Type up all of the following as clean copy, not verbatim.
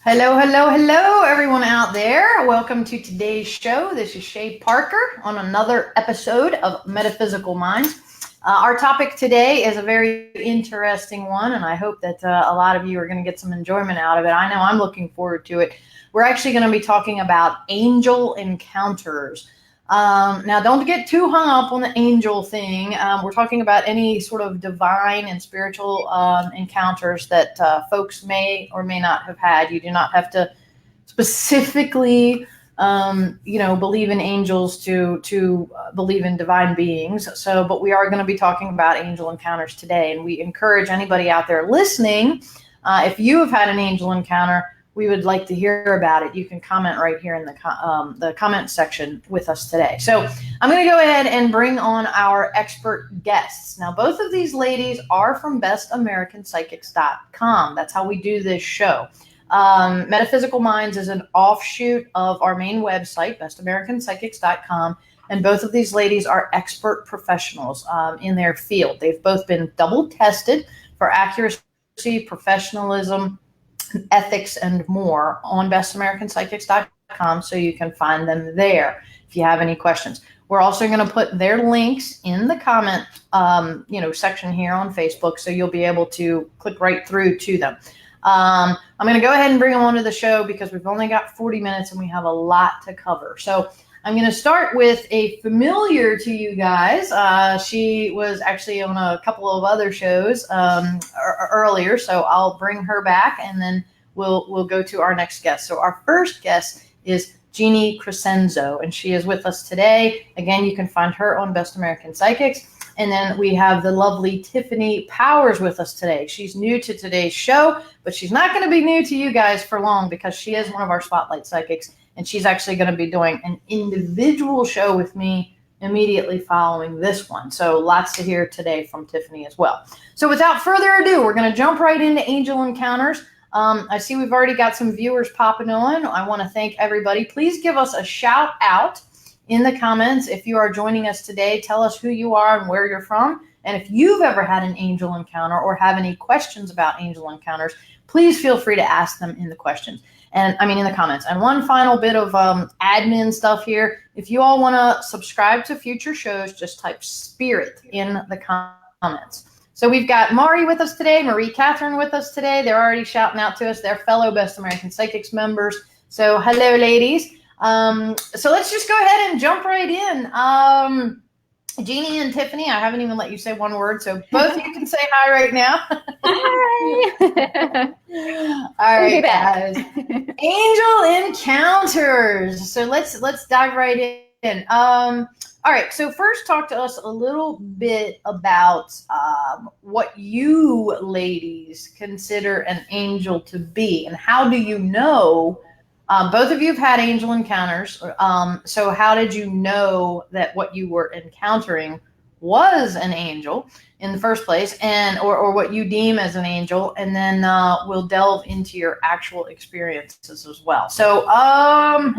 Hello, hello, hello, everyone out there. Welcome to today's show. This is Shay Parker on another episode of Metaphysical Minds. Our topic today is a very interesting one, and I hope that a lot of you are going to get some enjoyment out of it. I know I'm looking forward to it. We're actually going to be talking about angel encounters. Now, don't get too hung up on the angel thing. We're talking about any sort of divine and spiritual encounters that folks may or may not have had. You do not have to specifically, believe in angels to believe in divine beings. So, but we are going to be talking about angel encounters today, and we encourage anybody out there listening, if you have had an angel encounter, we would like to hear about it. You can comment right here in the comment section with us today. So I'm going to go ahead and bring on our expert guests. Now, both of these ladies are from bestamericanpsychics.com. That's how we do this show. Metaphysical Minds is an offshoot of our main website, bestamericanpsychics.com. And both of these ladies are expert professionals in their field. They've both been double tested for accuracy, professionalism, ethics, and more on bestamericanpsychics.com, so you can find them there if you have any questions. We're also going to put their links in the comment section here on Facebook, so you'll be able to click right through to them. I'm going to go ahead and bring them onto the show because we've only got 40 minutes and we have a lot to cover. So I'm going to start with a familiar to you guys. She was actually on a couple of other shows earlier, so I'll bring her back and then we'll go to our next guest. So our first guest is Jeanne Crescenzo, and she is with us today. Again, you can find her on Best American Psychics. And then we have the lovely Tiffany Powers with us today. She's new to today's show, but she's not going to be new to you guys for long because she is one of our Spotlight Psychics. And she's actually going to be doing an individual show with me immediately following this one. So lots to hear today from Tiffany as well. So without further ado, we're going to jump right into angel encounters. I see we've already got some viewers popping on. I want to thank everybody. Please give us a shout out in the comments. If you are joining us today, tell us who you are and where you're from. And if you've ever had an angel encounter or have any questions about angel encounters, please feel free to ask them in the questions. And I mean, in the comments. And one final bit of admin stuff here. If you all want to subscribe to future shows, just type spirit in the comments. So we've got Mari with us today, Marie Catherine with us today. They're already shouting out to us. They're fellow Best American Psychics members. So hello, ladies. So let's just go ahead and jump right in. Jeanne and Tiffany, I haven't even let you say one word, so both of you can say hi right now. Hi. All right, guys. Angel encounters. So let's dive right in. All right. So first, talk to us a little bit about what you ladies consider an angel to be, and how do you know? Both of you have had angel encounters. So how did you know that what you were encountering was an angel in the first place, and or what you deem as an angel? And then we'll delve into your actual experiences as well. So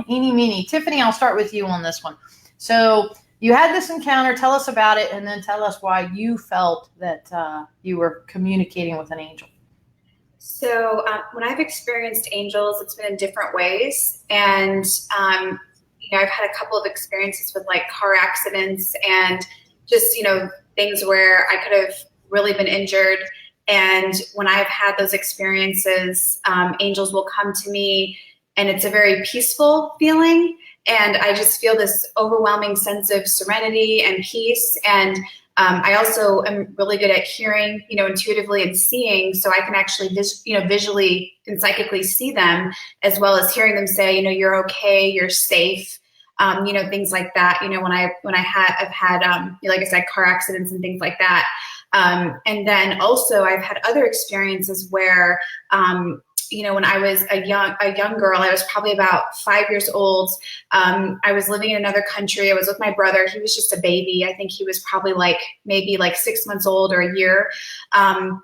eeny, meeny. Tiffany, I'll start with you on this one. So you had this encounter. Tell us about it, and then tell us why you felt that you were communicating with an angel. So when I've experienced angels, it's been in different ways. And, I've had a couple of experiences with like car accidents and just, things where I could have really been injured. And when I've had those experiences, angels will come to me, and it's a very peaceful feeling. And I just feel this overwhelming sense of serenity and peace. And I also am really good at hearing, intuitively and seeing, so I can actually, visually and psychically see them, as well as hearing them say, you're okay, you're safe, things like that. I've had, like I said, car accidents and things like that. And then also I've had other experiences where, when I was a young girl, I was probably about 5 years old. I was living in another country. I was with my brother. He was just a baby. I think he was probably maybe 6 months old or a year. And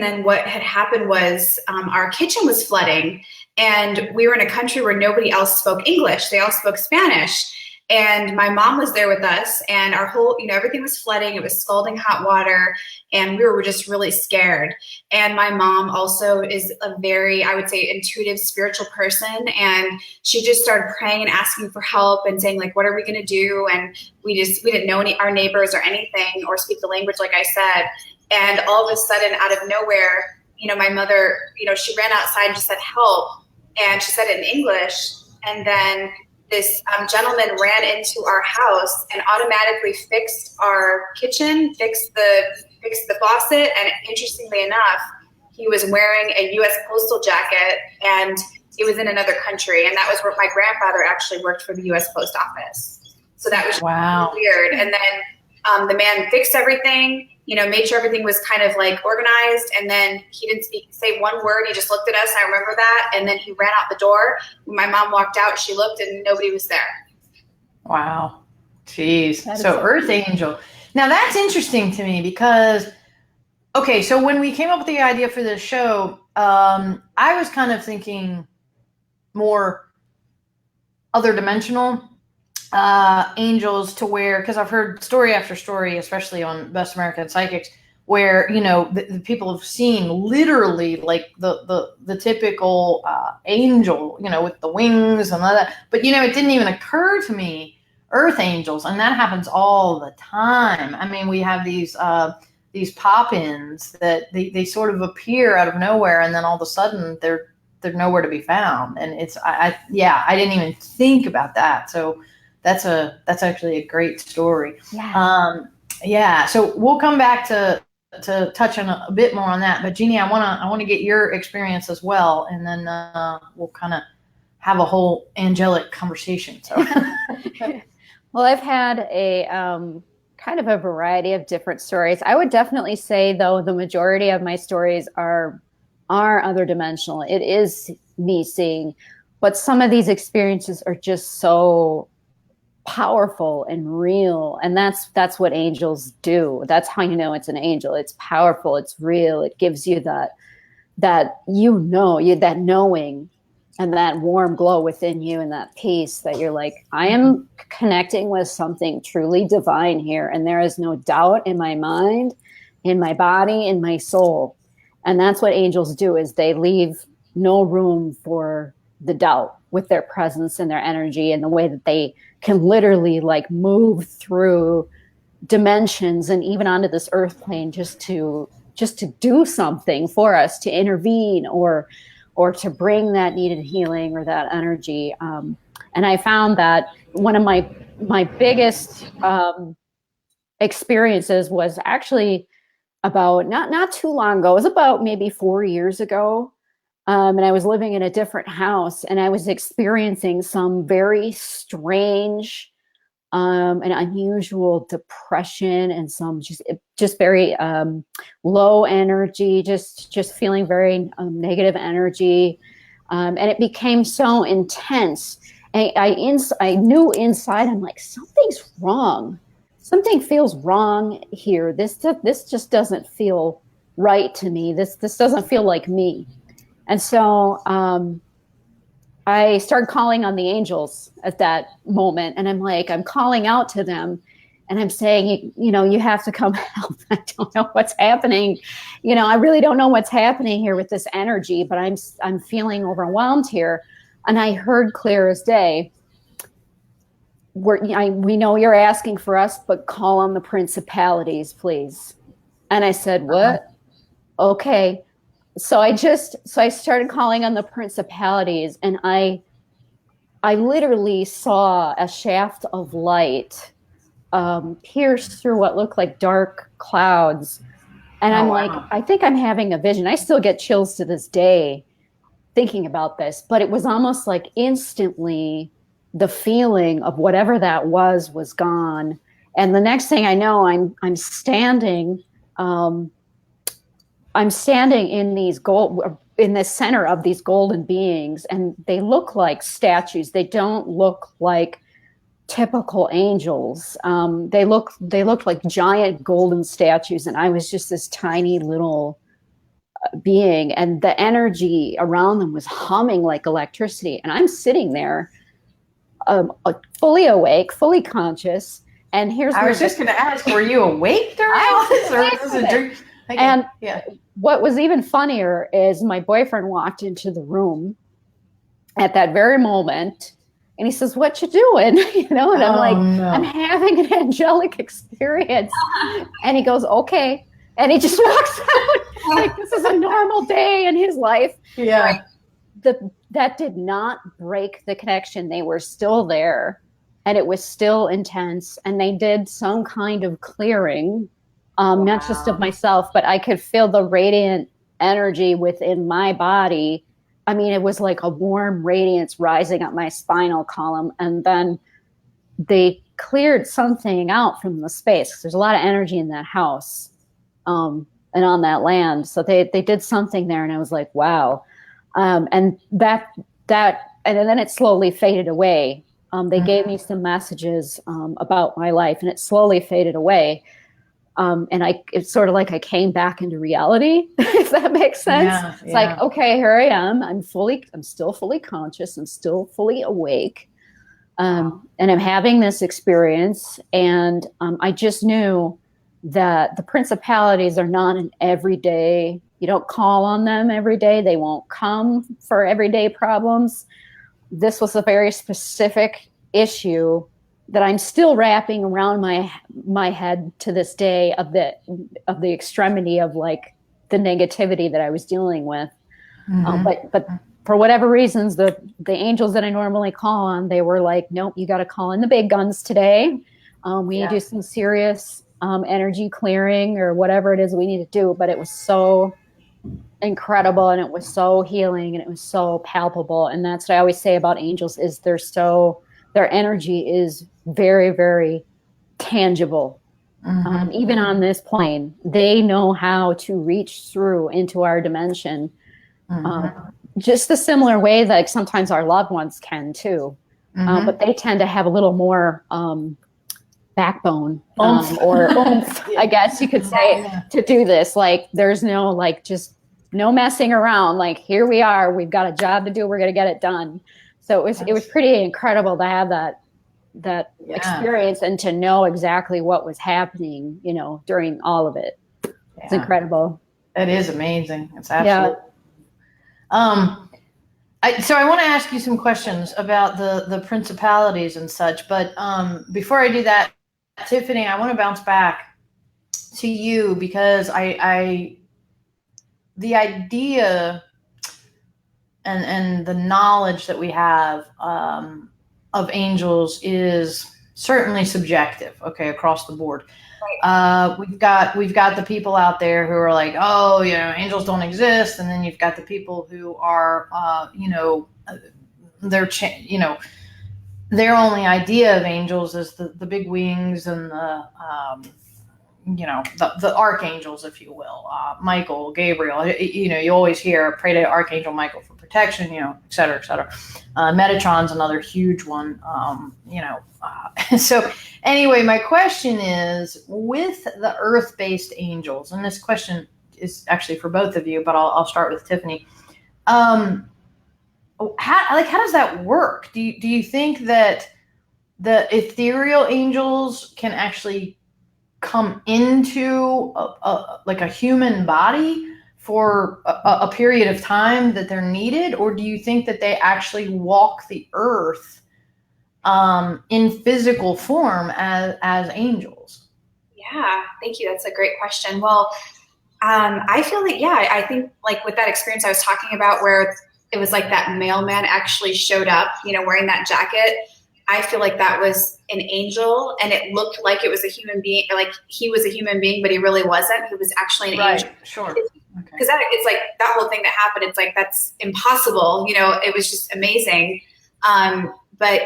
then what had happened was our kitchen was flooding, and we were in a country where nobody else spoke English. They all spoke Spanish. And my mom was there with us, and our whole, everything was flooding. It was scalding hot water, and we were just really scared. And my mom also is a very, I would say, intuitive, spiritual person. And she just started praying and asking for help and saying, like, what are we going to do? And we didn't know our neighbors or anything or speak the language, like I said. And all of a sudden, out of nowhere, my mother, she ran outside and just said, help. And she said it in English. And then this gentleman ran into our house and automatically fixed our kitchen, fixed the faucet. And interestingly enough, he was wearing a U.S. postal jacket, and it was in another country. And that was where my grandfather actually worked for the U.S. Post Office. So that was wow. really weird. And then the man fixed everything, made sure everything was kind of like organized. And then he didn't say one word. He just looked at us. I remember that. And then he ran out the door. When my mom walked out, she looked and nobody was there. Wow. Jeez. So Earth Angel. Now that's interesting to me because, okay, so when we came up with the idea for this show, I was kind of thinking more other dimensional angels, to where, because I've heard story after story, especially on Best American Psychics, where the people have seen literally like the typical angel, with the wings and all that. But it didn't even occur to me Earth angels, and that happens all the time. I mean, we have these pop-ins that they sort of appear out of nowhere, and then all of a sudden they're nowhere to be found. And it's I didn't even think about that. So that's actually a great story. Yeah. So we'll come back to touch on a bit more on that. But Jeannie, I want to get your experience as well, and then we'll kind of have a whole angelic conversation. So, well, I've had a kind of a variety of different stories. I would definitely say, though, the majority of my stories are other dimensional. It is me seeing, but some of these experiences are just so powerful and real, and that's what angels do. That's how you know it's an angel. It's powerful, it's real, it gives you that that knowing and that warm glow within you, and that peace that you're like, I am connecting with something truly divine here, and there is no doubt in my mind, in my body, in my soul. And that's what angels do, is they leave no room for the doubt with their presence and their energy, and the way that they can literally like move through dimensions and even onto this earth plane just to do something for us, to intervene or to bring that needed healing or that energy. And I found that one of my biggest experiences was actually about not too long ago. It was about maybe 4 years ago. And I was living in a different house, and I was experiencing some very strange and unusual depression, and some just very low energy, just feeling very negative energy. And it became so intense. And I knew inside, I'm like, something's wrong. Something feels wrong here. This just doesn't feel right to me. This doesn't feel like me. And so I started calling on the angels at that moment. And I'm calling out to them, and I'm saying, you have to come help. I don't know what's happening. I really don't know what's happening here with this energy, but I'm feeling overwhelmed here. And I heard clear as day, we know you're asking for us, but call on the principalities, please. And I said, what? Okay. So I started calling on the principalities, and I literally saw a shaft of light pierce through what looked like dark clouds. And I'm like, I think I'm having a vision. I still get chills to this day thinking about this, but it was almost like instantly the feeling of whatever that was gone. And the next thing I know, I'm standing in the center of these golden beings, and they look like statues. They don't look like typical angels. They looked like giant golden statues, and I was just this tiny little being, and the energy around them was humming like electricity. And I'm sitting there fully awake, fully conscious. And here's I was just going to ask, were you awake during all this, or was it a dream? Okay. And what was even funnier is my boyfriend walked into the room at that very moment, and he says, "What you doing?" And I'm like, no. "I'm having an angelic experience." And he goes, "Okay," and he just walks out like this is a normal day in his life. Yeah. That did not break the connection. They were still there, and it was still intense. And they did some kind of clearing. Not just of myself, but I could feel the radiant energy within my body. I mean, it was like a warm radiance rising up my spinal column. And then they cleared something out from the space, because there's a lot of energy in that house and on that land. So they did something there, and I was like, wow. And then it slowly faded away. They gave me some messages about my life, and it slowly faded away. And it's sort of like I came back into reality, if that makes sense. It's like, okay, here I am. I'm still fully conscious. I'm still fully awake. And I'm having this experience. And I just knew that the principalities are not an everyday, you don't call on them every day. They won't come for everyday problems. This was a very specific issue that I'm still wrapping around my head to this day, of the extremity of like the negativity that I was dealing with. But for whatever reasons, the angels that I normally call on, they were like, nope, you got to call in the big guns today. We need to do some serious energy clearing or whatever it is we need to do. But it was so incredible, and it was so healing, and it was so palpable. And that's what I always say about angels, is their energy is very, very tangible. Even on this plane, they know how to reach through into our dimension. Just the similar way that sometimes our loved ones can too. But they tend to have a little more backbone or oomph, I guess you could say, to do this. Like there's just no messing around. Like, here we are, we've got a job to do, we're going to get it done. So it was pretty incredible to have that experience, and to know exactly what was happening, during all of it. It's incredible. It is amazing. It's absolutely. So I want to ask you some questions about the principalities and such, but before I do that, Tiffany, I want to bounce back to you, because the idea and the knowledge that we have of angels is certainly subjective, across the board. Right. We've got the people out there who are like, oh, angels don't exist, and then you've got the people who are, their only idea of angels is the big wings and the archangels, if you will, Michael, Gabriel. You always hear, pray to Archangel Michael for protection, et cetera, et cetera. Metatron's another huge one, So anyway, my question is, with the earth-based angels, and this question is actually for both of you, but I'll start with Tiffany. How does that work? Do you think that the ethereal angels can actually come into a human body for a period of time that they're needed, or do you think that they actually walk the earth in physical form as angels? Yeah, thank you. That's a great question. Well, I feel like, I think like with that experience I was talking about, where it was like that mailman actually showed up, wearing that jacket. I feel like that was an angel, and it looked like it was a human being, or like he was a human being, but he really wasn't. He was actually an angel. Sure. Because it's like that whole thing that happened. It's like, that's impossible. It was just amazing. But,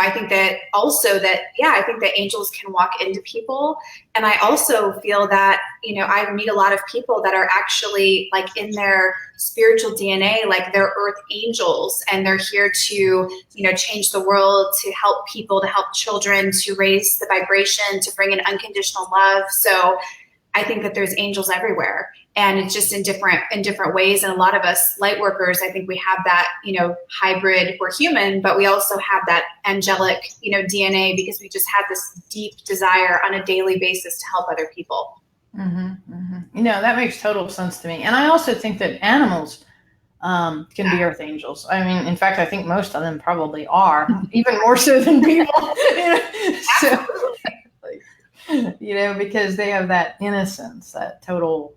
I think that also I think that angels can walk into people. And I also feel that, I meet a lot of people that are actually like in their spiritual DNA, like they're earth angels, and they're here to, change the world, to help people, to help children, to raise the vibration, to bring in unconditional love. So I think that there's angels everywhere. and it's just in different ways. And a lot of us light workers, I think we have that, hybrid, we're human, but we also have that angelic, DNA, because we just have this deep desire on a daily basis to help other people. Mm-hmm, mm-hmm. That makes total sense to me. And I also think that animals can be earth angels. I mean, in fact, I think most of them probably are, even more so than people. So, because they have that innocence, that total,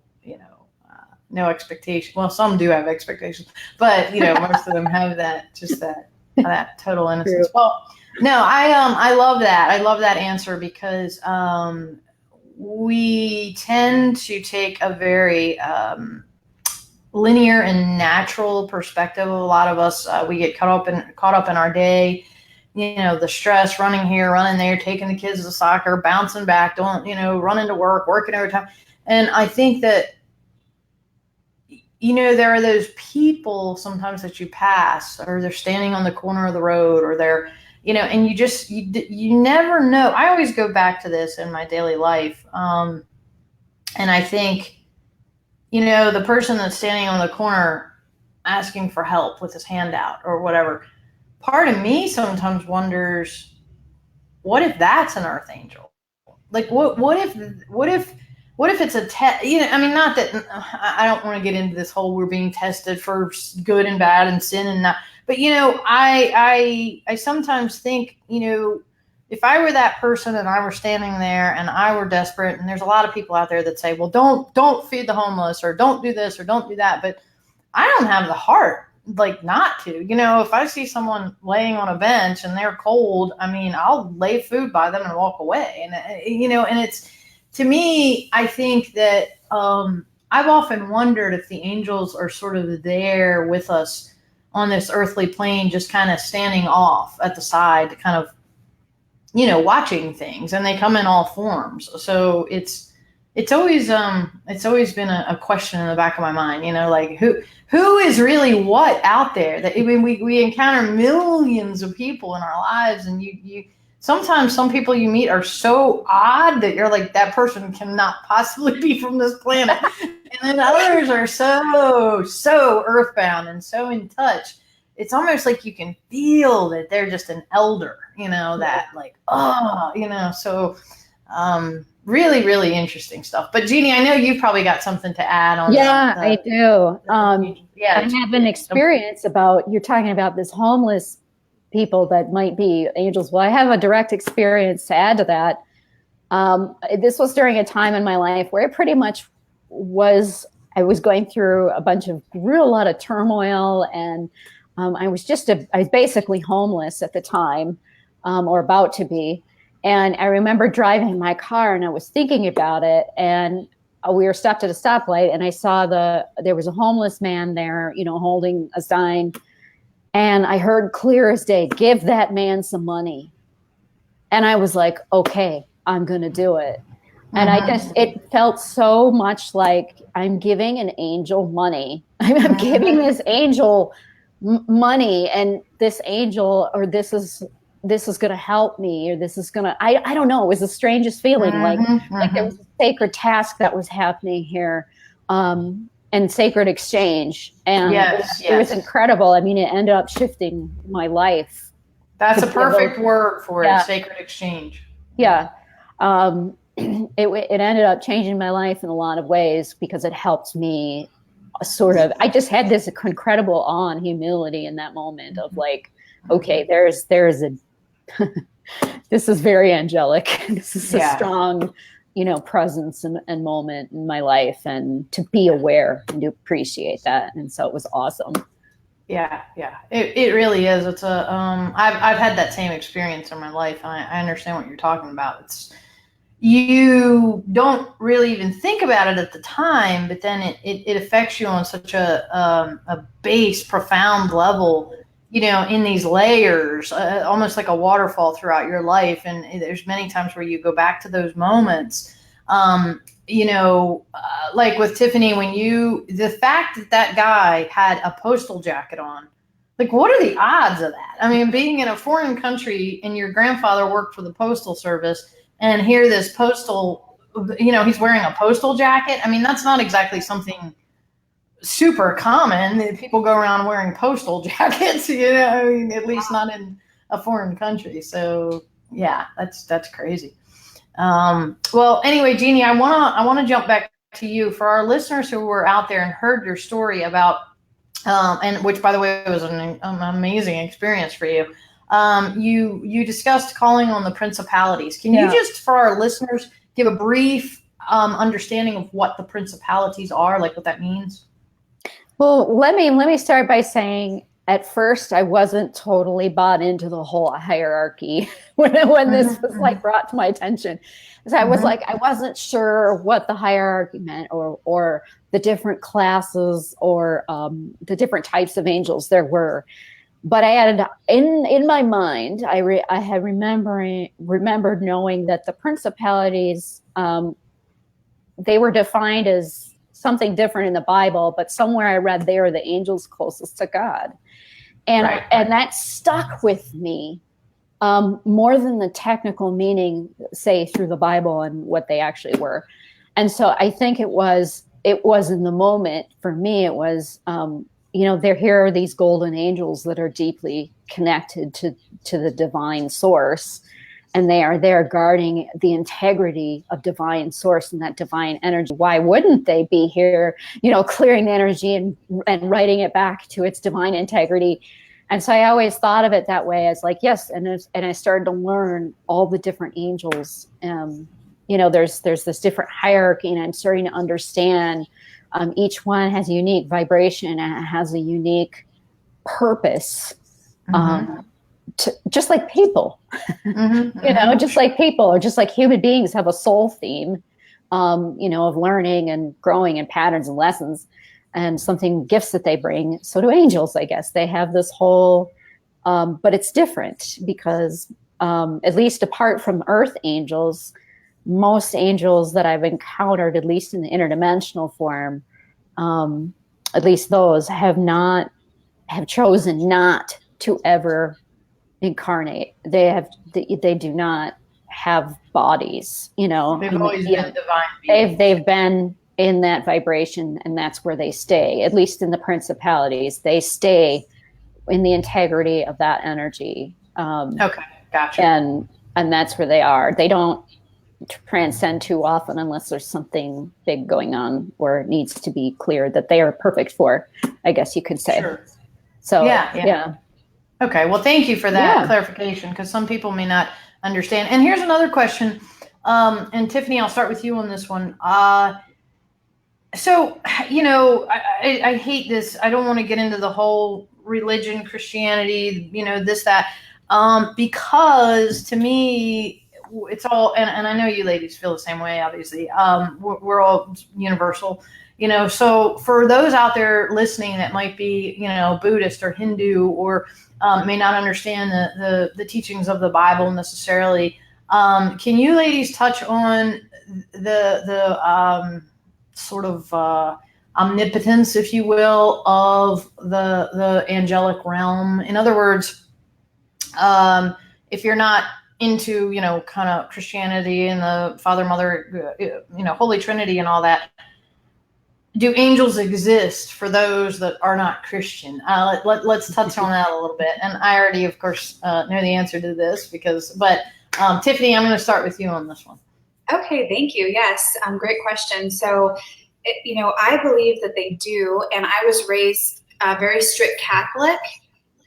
no expectation. Well, some do have expectations, but most of them have that total innocence. True. Well, no, I love that. I love that answer because we tend to take a very linear and natural perspective. A lot of us, we get caught up in our day, the stress, running here, running there, taking the kids to soccer, bouncing back, running to work, working overtime. And I think that, there are those people sometimes that you pass, or they're standing on the corner of the road, or they're, and you never know. I always go back to this in my daily life. And I think, the person that's standing on the corner asking for help with his hand out or whatever, part of me sometimes wonders, what if that's an earth angel? Like, what if it's a test? I mean, not that I don't want to get into this whole we're being tested for good and bad and sin and not, but I sometimes think, if I were that person and I were standing there and I were desperate, and there's a lot of people out there that say, well, don't feed the homeless, or don't do this, or don't do that. But I don't have the heart, not to, if I see someone laying on a bench and they're cold, I mean, I'll lay food by them and walk away. And, and it's, to me, I think that I've often wondered if the angels are sort of there with us on this earthly plane, just kind of standing off at the side to kind of, watching things, and they come in all forms. So it's always been a question in the back of my mind, like who is really what out there. That, I mean, we encounter millions of people in our lives, and you sometimes some people you meet are so odd that you're like, that person cannot possibly be from this planet. And then others are so earthbound and so in touch. It's almost like you can feel that they're just an elder, that like, so really, really interesting stuff. But Jeannie, I know you've probably got something to add on. Yeah, I do. I have an experience about, you're talking about this homeless people that might be angels. Well, I have a direct experience to add to that. This was during a time in my life where it pretty much I was going through a lot of turmoil, and I was basically homeless at the time, or about to be. And I remember driving my car, and I was thinking about it, and we were stopped at a stoplight, and I saw there was a homeless man there, holding a sign. And I heard clear as day, give that man some money. And I was like, okay, I'm going to do it. And it felt so much like I'm giving an angel money. I'm giving this angel money, and this angel, or this is going to help me, or this is going to, I don't know. It was the strangest feeling, like there was a sacred task that was happening here, and sacred exchange. And it was incredible. I mean, it ended up shifting my life. That's a perfect word for it, sacred exchange. Yeah. It ended up changing my life in a lot of ways, because it helped me I just had this incredible awe and humility in that moment of like, okay, there's this is very angelic. This is a strong, presence and moment in my life, and to be aware and to appreciate that. And so it was awesome. Yeah. It really is. It's I've had that same experience in my life, and I understand what you're talking about. You don't really even think about it at the time, but then it affects you on such a base, profound level, in these layers, almost like a waterfall throughout your life. And there's many times where you go back to those moments, like with Tiffany, the fact that guy had a postal jacket on, like, what are the odds of that? I mean, being in a foreign country and your grandfather worked for the postal service, and here this postal he's wearing a postal jacket. I mean, that's not exactly something super common. People go around wearing postal jackets, I mean, at least not in a foreign country. So yeah, that's crazy. Well, anyway, Jeannie, I wanna jump back to you for our listeners who were out there and heard your story about, and which, by the way, was an amazing experience for you. You discussed calling on the principalities. Can you just, for our listeners, give a brief understanding of what the principalities are, like what that means? Well, let me start by saying, at first, I wasn't totally bought into the whole hierarchy when this was like brought to my attention. So I was like, I wasn't sure what the hierarchy meant, or the different classes, or the different types of angels there were. But I had in my mind, I had remembered knowing that the principalities, they were defined as something different in the Bible, but somewhere I read they are the angels closest to God. And and that stuck with me more than the technical meaning, say, through the Bible and what they actually were. And so I think it was in the moment for me, it was, here are these golden angels that are deeply connected to the divine source. And they are there guarding the integrity of divine source and that divine energy. Why wouldn't they be here, clearing the energy and writing it back to its divine integrity? And so I always thought of it that way, as like, yes. And I started to learn all the different angels. There's this different hierarchy, and I'm starting to understand each one has a unique vibration and it has a unique purpose. Just like people, just like people, or just like human beings have a soul theme, of learning and growing and patterns and lessons and gifts that they bring. So do angels, I guess. They have this whole, but it's different because, at least apart from earth angels, most angels that I've encountered, at least in the interdimensional form, at least those have chosen not to ever incarnate. They do not have bodies, They've always been divine beings. They've been in that vibration, and that's where they stay. At least in the principalities, they stay in the integrity of that energy. Okay, gotcha. And that's where they are. They don't transcend too often unless there's something big going on or it needs to be clear that they are perfect for, I guess you could say. Sure. So yeah. Okay, well, thank you for that clarification, because some people may not understand. And here's another question. And Tiffany, I'll start with you on this one. So, I hate this. I don't want to get into the whole religion, Christianity, this, that, because to me, it's all, and I know you ladies feel the same way, obviously. We're all universal. So for those out there listening that might be, Buddhist or Hindu, or may not understand the teachings of the Bible necessarily, can you ladies touch on the sort of omnipotence, if you will, of the angelic realm? In other words, if you're not into, kind of Christianity and the Father, Mother, Holy Trinity and all that, do angels exist for those that are not Christian? Let's touch on that a little bit. And I already, of course, know the answer to this but Tiffany, I'm going to start with you on this one. Okay, thank you. Yes, great question. So, I believe that they do, and I was raised very strict Catholic,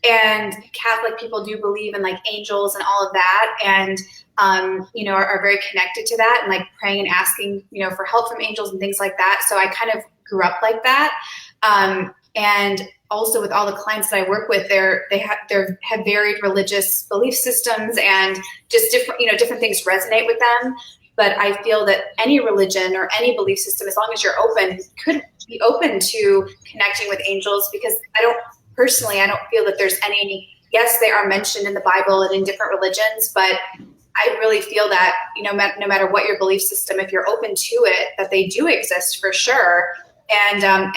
and Catholic people do believe in like angels and all of that, and are very connected to that, and like praying and asking, for help from angels and things like that. So I kind of grew up like that. And also with all the clients that I work with, they have varied religious belief systems, and just different things resonate with them. But I feel that any religion or any belief system, as long as you're open, could be open to connecting with angels, because I don't feel that there's any, yes, they are mentioned in the Bible and in different religions, but I really feel that, no matter what your belief system, if you're open to it, that they do exist for sure. And I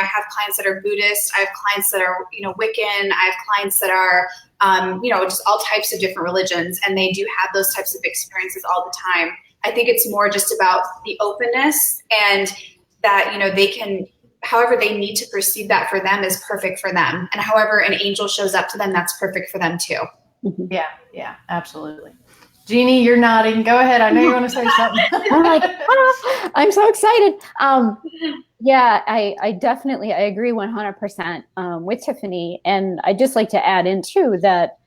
have clients that are Buddhist. I have clients that are, Wiccan. I have clients that are, just all types of different religions, and they do have those types of experiences all the time. I think it's more just about the openness, and that, you know, they can, however they need to perceive that for them is perfect for them. And however an angel shows up to them, that's perfect for them too. Yeah, absolutely. Jeannie, you're nodding. Go ahead. I know you want to say something. I'm like, I'm so excited. Yeah, I definitely, I agree 100% with Tiffany. And I just like to add in too that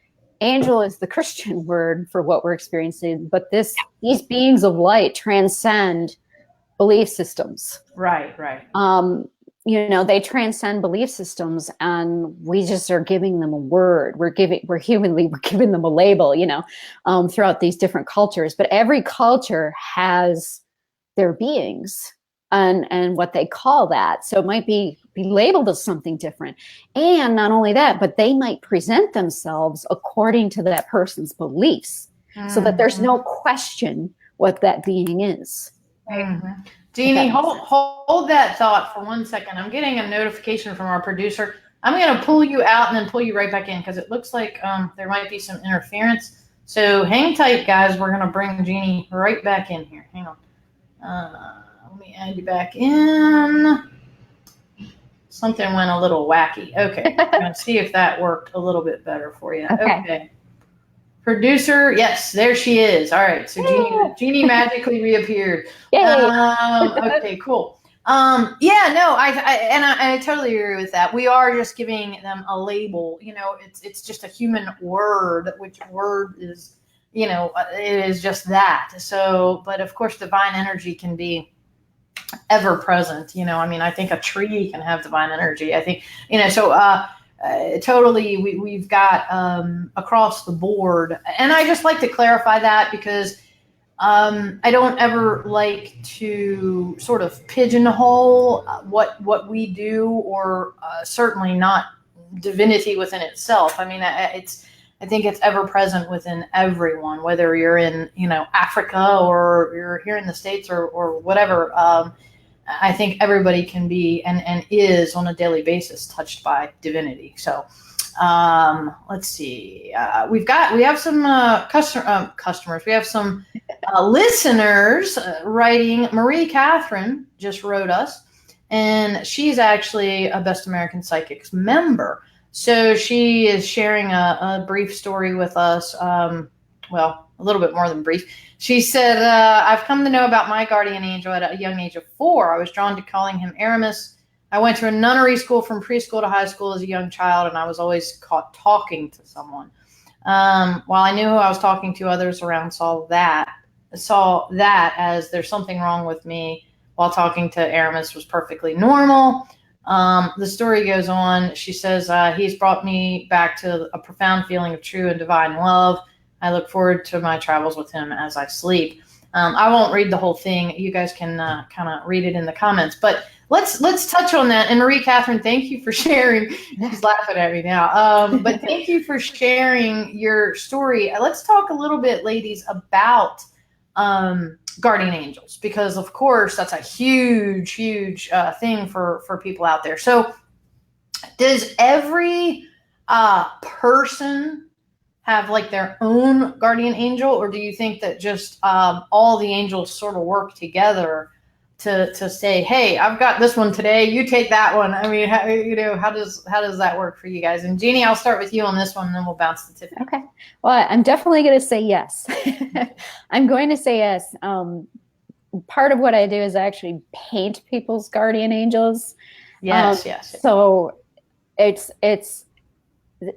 angel is the Christian word for what we're experiencing, but these beings of light transcend belief systems. Right. You know, they transcend belief systems, and we just are giving them a word. We're giving them a label, you know, throughout these different cultures. But every culture has their beings and what they call that. So it might be labeled as something different. And not only that, but they might present themselves according to that person's beliefs, so that there's no question what that being is. Mm-hmm. Jeannie, hold that thought for 1 second. I'm getting a notification from our producer. I'm going to pull you out and then pull you right back in, because it looks like there might be some interference. So hang tight, guys. We're going to bring Jeannie right back in here. Hang on. Let me add you back in. Something went a little wacky. Okay. I'm going to see if that worked a little bit better for you. Okay. Producer, yes, there she is. All right, so Jeannie magically reappeared. Okay, cool. I totally agree with that. We are just giving them a label. You know, it's just a human word, which word is, you know, it is just that. So, but of course, divine energy can be ever present. You know, I mean, I think a tree can have divine energy. I think, you know, so. Totally, we've got across the board, and I just like to clarify that, because I don't ever like to sort of pigeonhole what we do, or certainly not divinity within itself. I mean, I think it's ever present within everyone, whether you're in, you know, Africa or you're here in the States or whatever. I think everybody can be and is on a daily basis touched by divinity. So let's see. We have some customers. We have some listeners writing. Marie Catherine just wrote us, and she's actually a Best American Psychics member. So she is sharing a brief story with us. Well, a little bit more than brief. She said, I've come to know about my guardian angel at a young age of 4. I was drawn to calling him Aramis. I went to a nunnery school from preschool to high school as a young child, and I was always caught talking to someone. While I knew who I was talking to, others around saw that as there's something wrong with me, while talking to Aramis was perfectly normal. The story goes on. She says, he's brought me back to a profound feeling of true and divine love. I look forward to my travels with him as I sleep. I won't read the whole thing. You guys can kind of read it in the comments. But let's touch on that. And Marie Catherine, thank you for sharing. She's laughing at me now. But thank you for sharing your story. Let's talk a little bit, ladies, about guardian angels, because of course that's a huge thing for people out there. So does every person have like their own guardian angel, or do you think that just all the angels sort of work together to say, hey, I've got this one today, you take that one? I mean, how does that work for you guys? And Jeannie, I'll start with you on this one, and then we'll bounce to Tiffany. Okay. Well, I'm definitely going to say yes. I'm going to say yes. Part of what I do is I actually paint people's guardian angels. Yes. So it's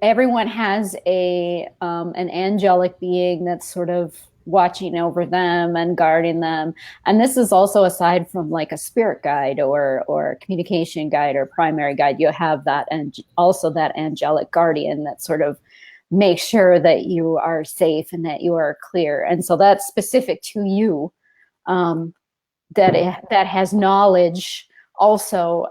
everyone has an angelic being that's sort of watching over them and guarding them. And this is also aside from like a spirit guide or communication guide or primary guide. You have that, and also that angelic guardian that sort of makes sure that you are safe and that you are clear. And so that's specific to you, that has knowledge also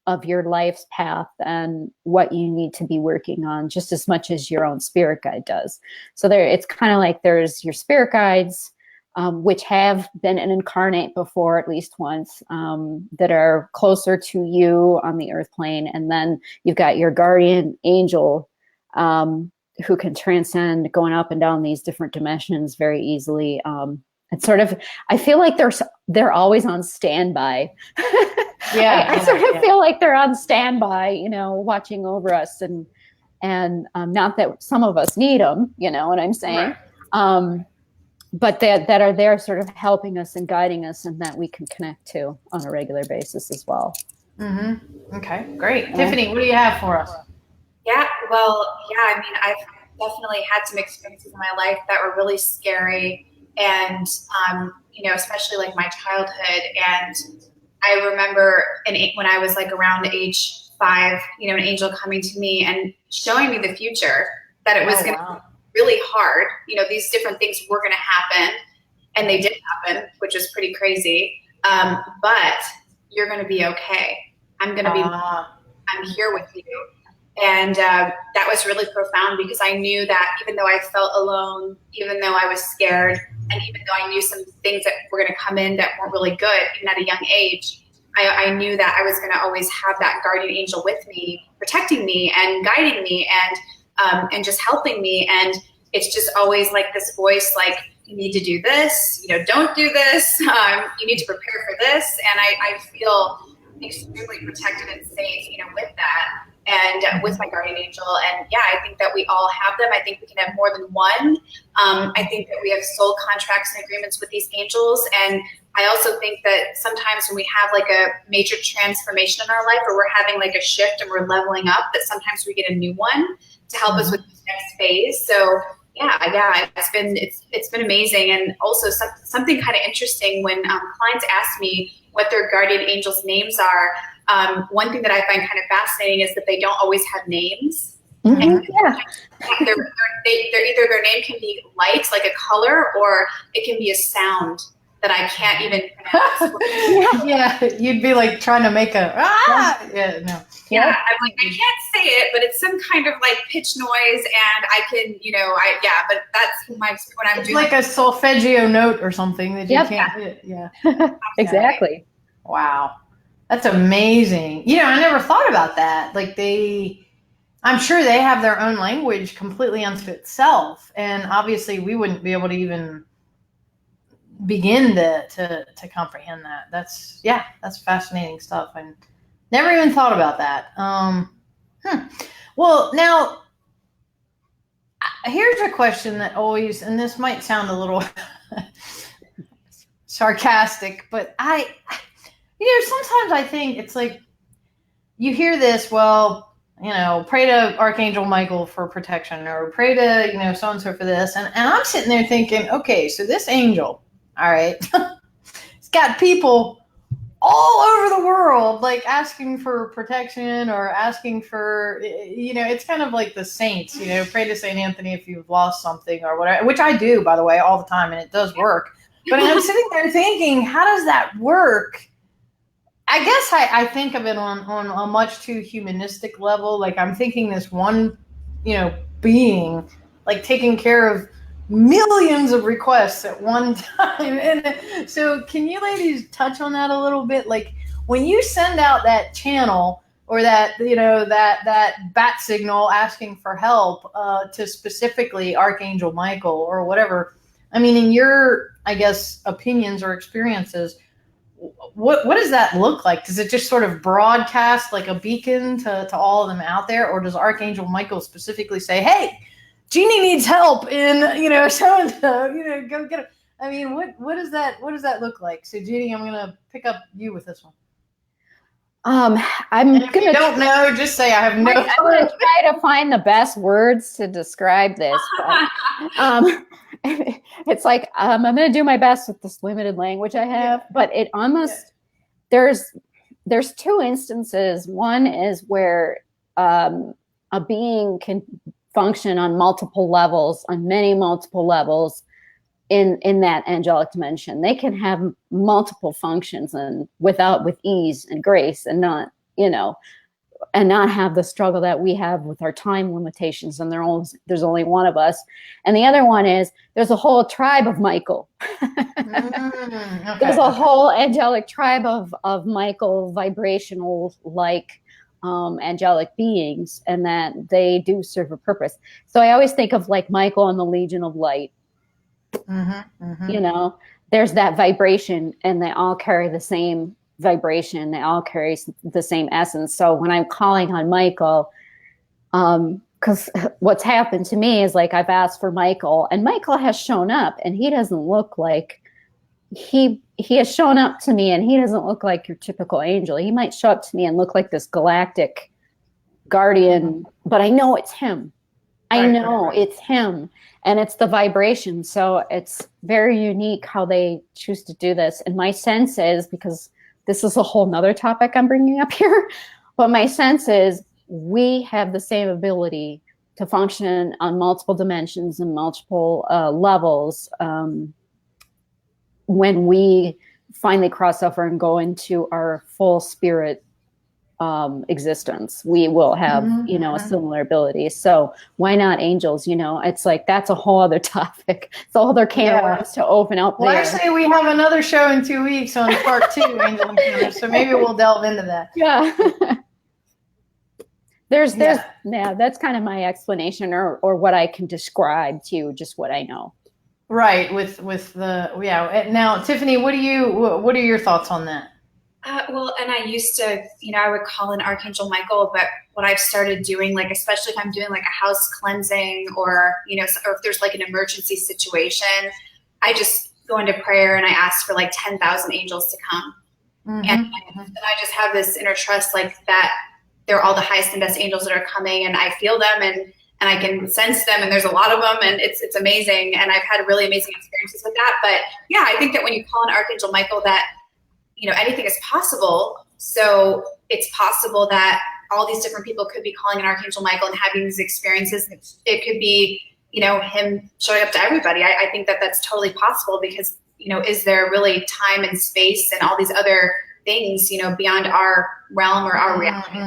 of your life's path and what you need to be working on, just as much as your own spirit guide does. So it's kind of like there's your spirit guides, which have been an incarnate before at least once, that are closer to you on the earth plane. And then you've got your guardian angel, who can transcend going up and down these different dimensions very easily. it's sort of, I feel like they're always on standby. Yeah, I sort of feel like they're on standby, you know, watching over us, and not that some of us need them, you know what I'm saying? Right. But that are there sort of helping us and guiding us, and that we can connect to on a regular basis as well. Mm-hmm. Okay, great. Tiffany, what do you have for us? Yeah, well, yeah, I mean, I've definitely had some experiences in my life that were really scary, and, you know, especially like my childhood. And I remember when I was like around age 5, you know, an angel coming to me and showing me the future, that it was going to be really hard. You know, these different things were going to happen, and they did happen, which is pretty crazy. But you're going to be okay. I'm here with you. And that was really profound, because I knew that even though I felt alone, even though I was scared, and even though I knew some things that were going to come in that weren't really good, even at a young age, I knew that I was going to always have that guardian angel with me, protecting me and guiding me, and just helping me. And it's just always like this voice, like, you need to do this, you know, don't do this, you need to prepare for this. And I feel extremely protected and safe, you know, with that. And with my guardian angel. And yeah, I think that we all have them. I think we can have more than one. I think that we have soul contracts and agreements with these angels. And I also think that sometimes when we have like a major transformation in our life, or we're having like a shift and we're leveling up, that sometimes we get a new one to help us with the next phase. So yeah, it's been amazing. And also something kind of interesting, when clients ask me what their guardian angels' names are, one thing that I find kind of fascinating is that they don't always have names. Mm-hmm. And they're either, their name can be light, like a color, or it can be a sound that I can't even pronounce. Yeah, you'd be like trying to make a Yeah, I'm like, I can't say it, but it's some kind of like pitch noise, and I can, you know, but that's when I'm doing like a solfeggio note or something that you can't hit. Yeah. Exactly. Wow. That's amazing. You know, I never thought about that. Like I'm sure they have their own language completely unto itself. And obviously we wouldn't be able to even begin to comprehend that. That's fascinating stuff. And never even thought about that. Well, now here's a question that always, and this might sound a little sarcastic, but sometimes I think it's like, you hear this, well, you know, pray to Archangel Michael for protection, or pray to, you know, so-and-so for this. And I'm sitting there thinking, okay, so this angel, all right, it's got people all over the world, like asking for protection or asking for, you know, it's kind of like the saints, you know, pray to St. Anthony if you've lost something or whatever, which I do, by the way, all the time, and it does work. But I'm sitting there thinking, how does that work? I guess I think of it on a much too humanistic level. Like, I'm thinking this one, you know, being like taking care of millions of requests at one time. And so can you ladies touch on that a little bit? Like, when you send out that channel, or that, you know, that bat signal asking for help to specifically Archangel Michael or whatever, I mean, in your, I guess, opinions or experiences, what does that look like? Does it just sort of broadcast like a beacon to all of them out there? Or does Archangel Michael specifically say, hey, Jeanne needs help in, you know, so-and-so, you know, go get it. I mean, what does that look like? So Jeanne, I'm going to pick up you with this one. If you don't know, just say I have no. I'm going to try to find the best words to describe this. But, it's like, I'm going to do my best with this limited language I have, but it almost, there's two instances. One is where a being can function on multiple levels, on multiple levels in that angelic dimension. They can have multiple functions and with ease and grace, and not, you know, and not have the struggle that we have with our time limitations, and there's only one of us. And the other one is, there's a whole tribe of Michael. Okay. There's a whole angelic tribe of Michael vibrational, like angelic beings, and that they do serve a purpose. So I always think of like Michael and the Legion of Light. You know, there's that vibration, and they all carry the same vibration. They all carry the same essence. So when I'm calling on Michael, because what's happened to me is like I've asked for Michael, and Michael has shown up, and he doesn't look like he has shown up to me, and he doesn't look like your typical angel. He might show up to me and look like this galactic guardian, but I know it's him. I know it's him, and it's the vibration. So it's very unique how they choose to do this. And my sense is, because this is a whole nother topic I'm bringing up here, but my sense is we have the same ability to function on multiple dimensions and multiple levels when we finally cross over and go into our full spirit existence. We will have, a similar ability. So why not angels? It's like, that's a whole other topic. It's a whole other can of worms to open up. Well, actually, we have another show in 2 weeks on part 2, Angel Encounters. So maybe we'll delve into that. Yeah. That's kind of my explanation, or what I can describe to you, just what I know. Right. Now, Tiffany, what are your thoughts on that? Well, and I used to, I would call in Archangel Michael, but what I've started doing, like, especially if I'm doing like a house cleansing or, or if there's like an emergency situation, I just go into prayer and I ask for like 10,000 angels to come. And I just have this inner trust, like, that they're all the highest and best angels that are coming, and I feel them and I can sense them, and there's a lot of them, and it's amazing. And I've had really amazing experiences with that. But yeah, I think that when you call in Archangel Michael, that anything is possible. So it's possible that all these different people could be calling in Archangel Michael and having these experiences. It could be, him showing up to everybody. I think that that's totally possible, because, is there really time and space and all these other things, beyond our realm or our reality?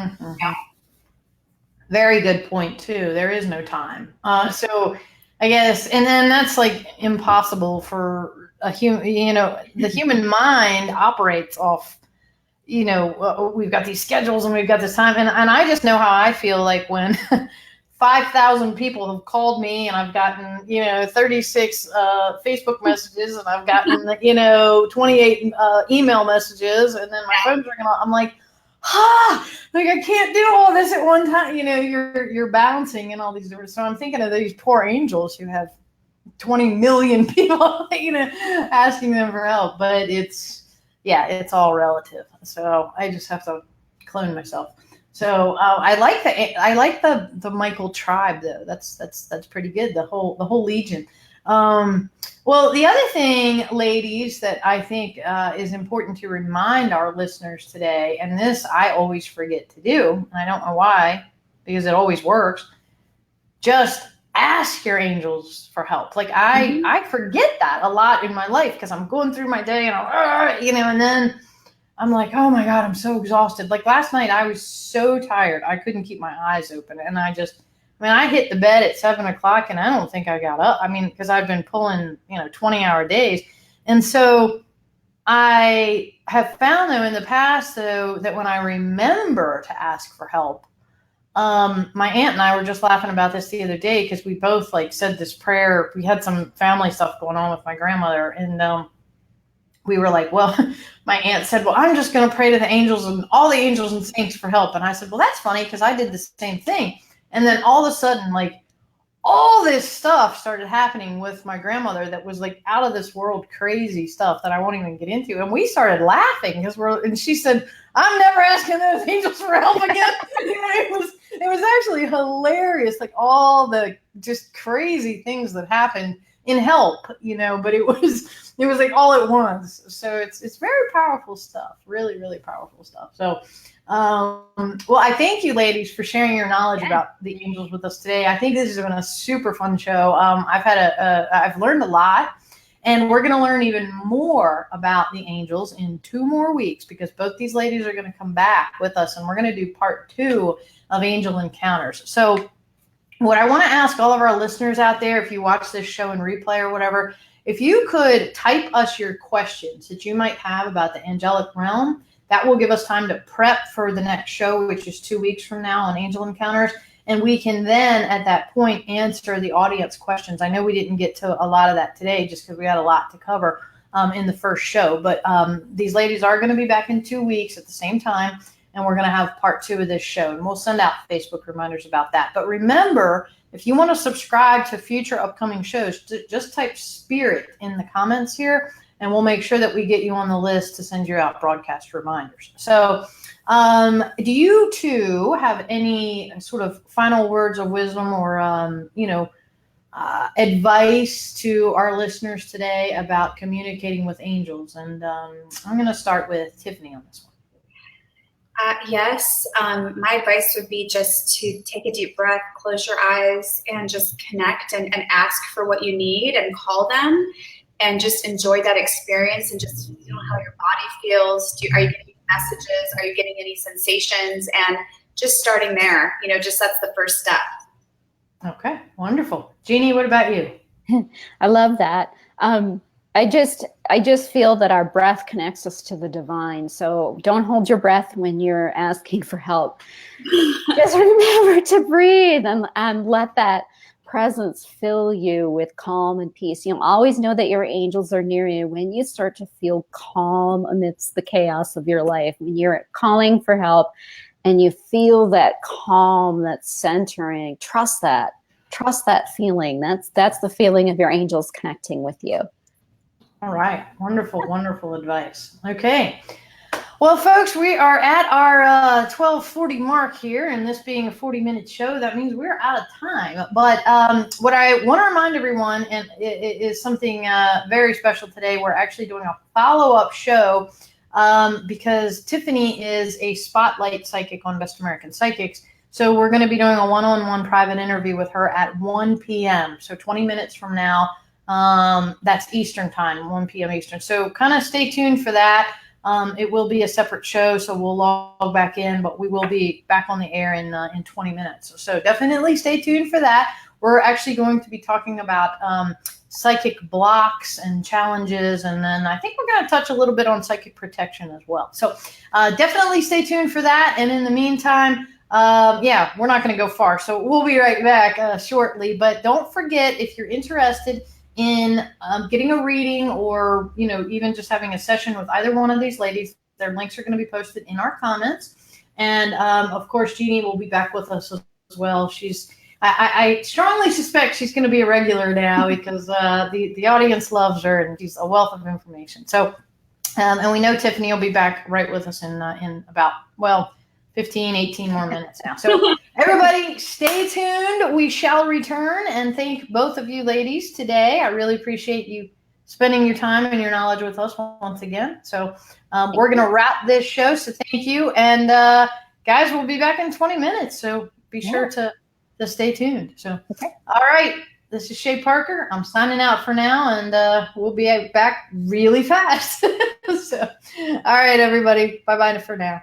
Very good point too. There is no time. So I guess, and then that's like impossible for a human, the human mind operates off, we've got these schedules and we've got this time. And I just know how I feel like when 5,000 people have called me, and I've gotten, 36 Facebook messages, and I've gotten, 28 email messages, and then my phone's ringing on. I'm like, like I can't do all this at one time. You're bouncing and all these different. So I'm thinking of these poor angels who have 20 million people, asking them for help. But it's all relative. So I just have to clone myself. So I like the Michael tribe though. That's pretty good. The whole legion. Well, the other thing, ladies, that I think is important to remind our listeners today, and this I always forget to do, and I don't know why, because it always works, just ask your angels for help. Like I forget that a lot in my life, because I'm going through my day and and then I'm like, oh my God, I'm so exhausted. Like last night I was so tired. I couldn't keep my eyes open, and I hit the bed at 7:00, and I don't think I got up. Because I've been pulling, 20-hour days. And so I have found, though, in the past, though, that when I remember to ask for help, my aunt and I were just laughing about this the other day, because we both said this prayer. We had some family stuff going on with my grandmother, and we were like, well, my aunt said, well, I'm just going to pray to the angels and all the angels and saints for help. And I said, well, that's funny, because I did the same thing. And then all of a sudden, all this stuff started happening with my grandmother that was out of this world crazy stuff that I won't even get into. And we started laughing and she said, I'm never asking those angels for help again. It was actually hilarious. All the just crazy things that happened in help, but it was all at once. So it's very powerful stuff, really, really powerful stuff. So, well, I thank you, ladies, for sharing your knowledge about the angels with us today. I think this has been a super fun show. I've learned a lot, and we're going to learn even more about the angels in 2 more weeks, because both these ladies are going to come back with us, and we're going to do part 2 of Angel Encounters. So what I want to ask all of our listeners out there, if you watch this show in replay or whatever, if you could type us your questions that you might have about the angelic realm, that will give us time to prep for the next show, which is 2 weeks from now on Angel Encounters. And we can then, at that point, answer the audience questions. I know we didn't get to a lot of that today just because we had a lot to cover. in the first show. But these ladies are going to be back in 2 weeks at the same time, and we're going to have part 2 of this show, and we'll send out Facebook reminders about that. But remember, if you want to subscribe to future upcoming shows, just type Spirit in the comments here, and we'll make sure that we get you on the list to send you out broadcast reminders. So do you two have any sort of final words of wisdom or, advice to our listeners today about communicating with angels? And I'm going to start with Tiffany on this one. Yes. My advice would be just to take a deep breath, close your eyes, and just connect and ask for what you need and call them, and just enjoy that experience and just feel how your body feels. Are you getting messages? Are you getting any sensations? And just starting there, just that's the first step. Okay, wonderful. Jeannie, what about you? I love that. I just feel that our breath connects us to the divine. So don't hold your breath when you're asking for help. Just remember to breathe and let that presence fill you with calm and peace. Always know that your angels are near you when you start to feel calm amidst the chaos of your life. When you're calling for help and you feel that calm, that centering, trust that feeling. That's the feeling of your angels connecting with you. All right. Wonderful, wonderful advice. Okay. Well, folks, we are at our 12:40 mark here, and this being a 40-minute show, that means we're out of time. But what I want to remind everyone, and it is something very special today, we're actually doing a follow-up show because Tiffany is a spotlight psychic on Best American Psychics. So we're going to be doing a one-on-one private interview with her at 1 p.m. So 20 minutes from now. That's Eastern time, 1 p.m. Eastern. So kind of stay tuned for that. It will be a separate show, so we'll log back in, but we will be back on the air in 20 minutes. So definitely stay tuned for that. We're actually going to be talking about psychic blocks and challenges, and then I think we're going to touch a little bit on psychic protection as well. So definitely stay tuned for that. And in the meantime, we're not going to go far, so we'll be right back shortly. But don't forget, if you're interested in getting a reading or, even just having a session with either one of these ladies, their links are going to be posted in our comments. And, of course, Jeannie will be back with us as well. I strongly suspect she's going to be a regular now because the audience loves her and she's a wealth of information. So, and we know Tiffany will be back right with us in about, 15, 18 more minutes now. So everybody stay tuned. We shall return, and thank both of you ladies today. I really appreciate you spending your time and your knowledge with us once again. So we're going to wrap this show. So thank you. And guys, we'll be back in 20 minutes. So be sure to stay tuned. So, All right. This is Shay Parker. I'm signing out for now, and we'll be back really fast. So, all right, everybody. Bye-bye for now.